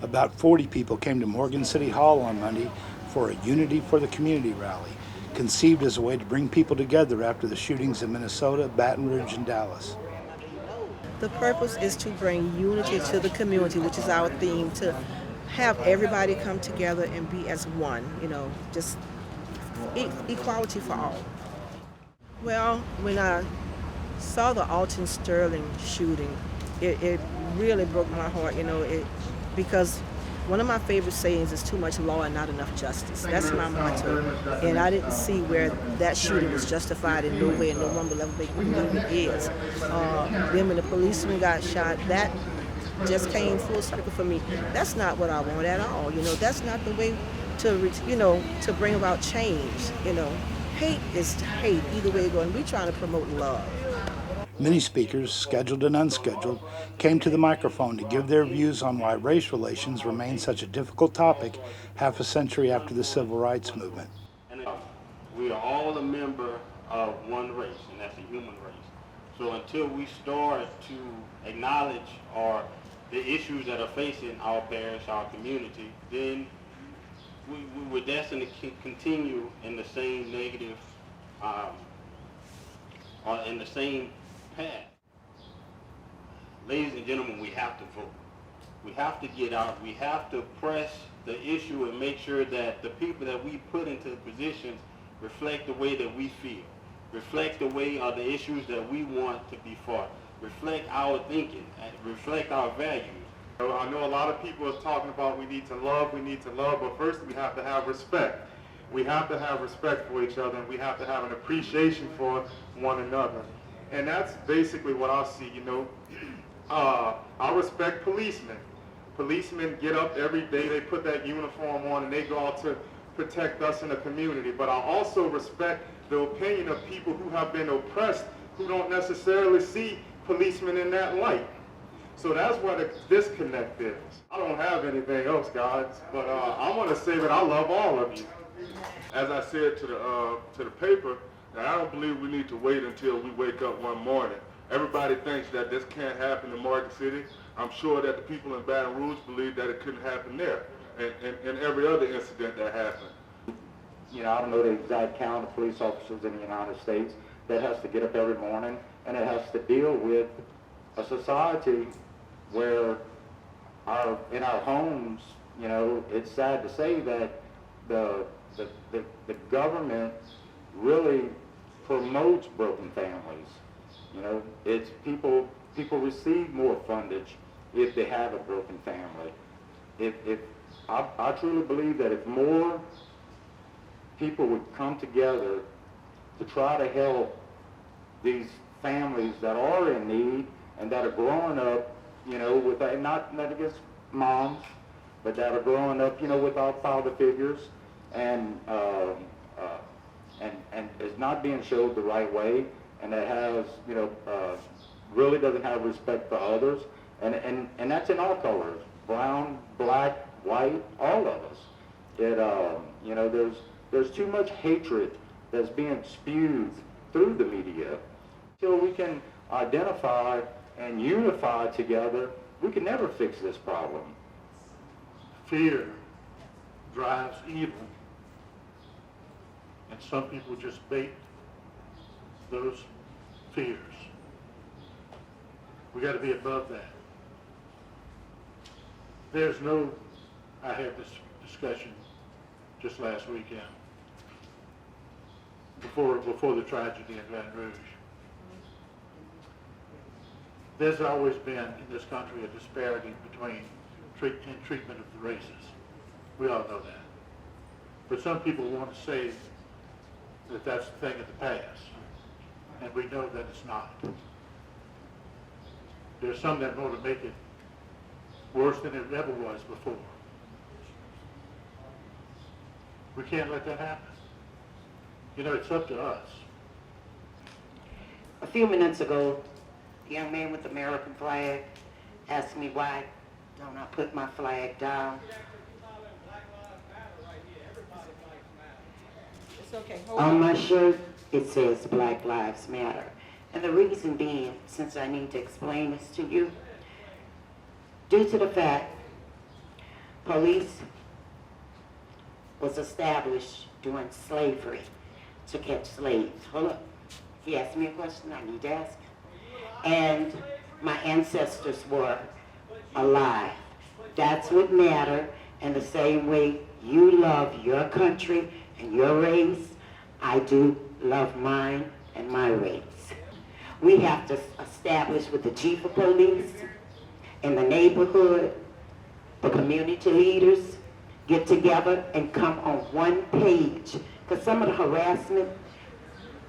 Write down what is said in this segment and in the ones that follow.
About 40 people came to Morgan City Hall on Monday for a Unity for the Community rally, conceived as a way to bring people together after the shootings in Minnesota, Baton Rouge, and Dallas. The purpose is to bring unity to the community, which is our theme, to have everybody come together and be as one, just equality for all. Well, when I saw the Alton Sterling shooting, it really broke my heart, because one of my favorite sayings is too much law and not enough justice. That's my motto. And I didn't see where that shooting was justified in no way, and no one will ever make me believe it is. Then when the policeman got shot, that just came full circle for me. That's not what I want at all. That's not the way to bring about change. Hate is hate, either way it goes. And we're trying to promote love. Many speakers, scheduled and unscheduled, came to the microphone to give their views on why race relations remain such a difficult topic half a century after the Civil Rights Movement. We are all a member of one race, and that's the human race. So until we start to acknowledge the issues that are facing our parish, our community, then we're destined to continue in the same negative, or in the same path. Ladies and gentlemen, we have to vote. We have to get out. We have to press the issue and make sure that the people that we put into positions reflect the way that we feel, reflect the way of the issues that we want to be fought, reflect our thinking, reflect our values. I know a lot of people are talking about we need to love, but first we have to have respect. We have to have respect for each other, and we have to have an appreciation for one another. And that's basically what I see, I respect policemen. Policemen get up every day, they put that uniform on, and they go out to protect us in the community. But I also respect the opinion of people who have been oppressed, who don't necessarily see policemen in that light. So that's where the disconnect is. I don't have anything else, guys, but I want to say that I love all of you. As I said to the paper, that I don't believe we need to wait until we wake up one morning. Everybody thinks that this can't happen in Morgan City. I'm sure that the people in Baton Rouge believe that it couldn't happen there, and every other incident that happened. I don't know the exact count of police officers in the United States that has to get up every morning, and it has to deal with a society where in our homes, it's sad to say that the government really promotes broken families. It's people receive more fundage if they have a broken family. If I truly believe that if more people would come together to try to help these families that are in need and that are growing up, with not against moms, but that are growing up, without father figures, and is not being showed the right way, and that has, really doesn't have respect for others, and that's in all colors, brown, black, white, all of us. There's too much hatred that's being spewed through the media. Till we can identify and unify together, we can never fix this problem. Fear drives evil, and some people just bait those fears. We got to be above that. I had this discussion just last weekend, before the tragedy in Baton Rouge. There's always been in this country a disparity between treatment of the races. We all know that. But some people want to say that that's the thing of the past, and we know that it's not. There's some that want to make it worse than it ever was before. We can't let that happen. It's up to us. A few minutes ago, the young man with the American flag asked me why don't I put my flag down. It's okay. On my shirt, it says Black Lives Matter. And the reason being, since I need to explain this to you, due to the fact Police was established during slavery to catch slaves. Hold up. He asked me a question I need to ask. And my ancestors were alive. That's what mattered. And the same way you love your country and your race, I do love mine and my race. We have to establish with the chief of police in the neighborhood, the community leaders, get together and come on one page. Because some of the harassment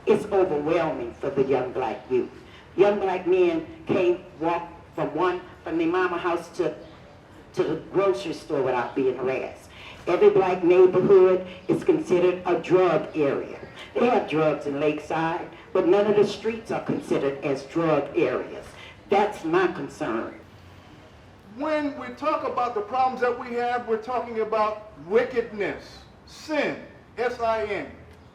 is overwhelming for the young black youth. Young black men can't walk from their mama house to the grocery store without being harassed. Every black neighborhood is considered a drug area. They have drugs in Lakeside, but none of the streets are considered as drug areas. That's my concern. When we talk about the problems that we have, we're talking about wickedness, sin, S-I-N.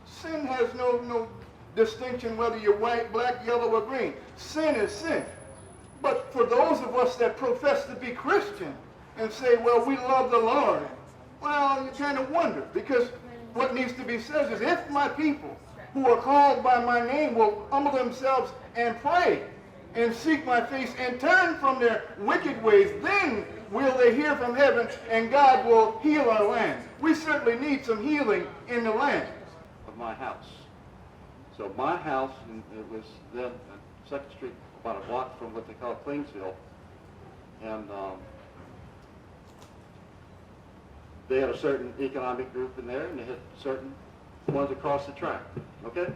Sin has no distinction whether you're white, black, yellow, or green. Sin is sin. But for those of us that profess to be Christian and say, well, we love the Lord, well, you kind of wonder, because what needs to be said is, if my people who are called by my name will humble themselves and pray and seek my face and turn from their wicked ways, then will they hear from heaven and God will heal our land. We certainly need some healing in the land. Of my house. So my house, it was then on 2nd Street, about a block from what they call Cleansville, and they had a certain economic group in there, and they had certain ones across the track, okay?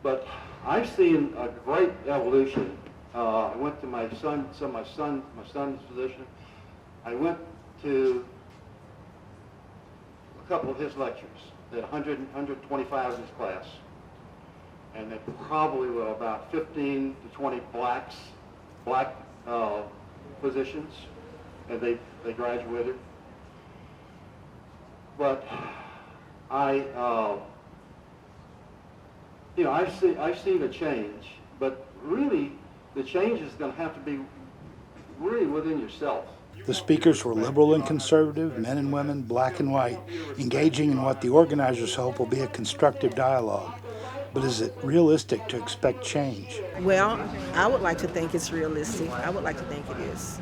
But I've seen a great evolution. I went to my son's physician. I went to a couple of his lectures. They had 125 in his class. And there probably were about 15 to 20 black physicians, and they graduated. But I've seen a change, but really the change is going to have to be really within yourself. The speakers were liberal and conservative, men and women, black and white, engaging in what the organizers hope will be a constructive dialogue. But is it realistic to expect change? Well, I would like to think it's realistic. I would like to think it is.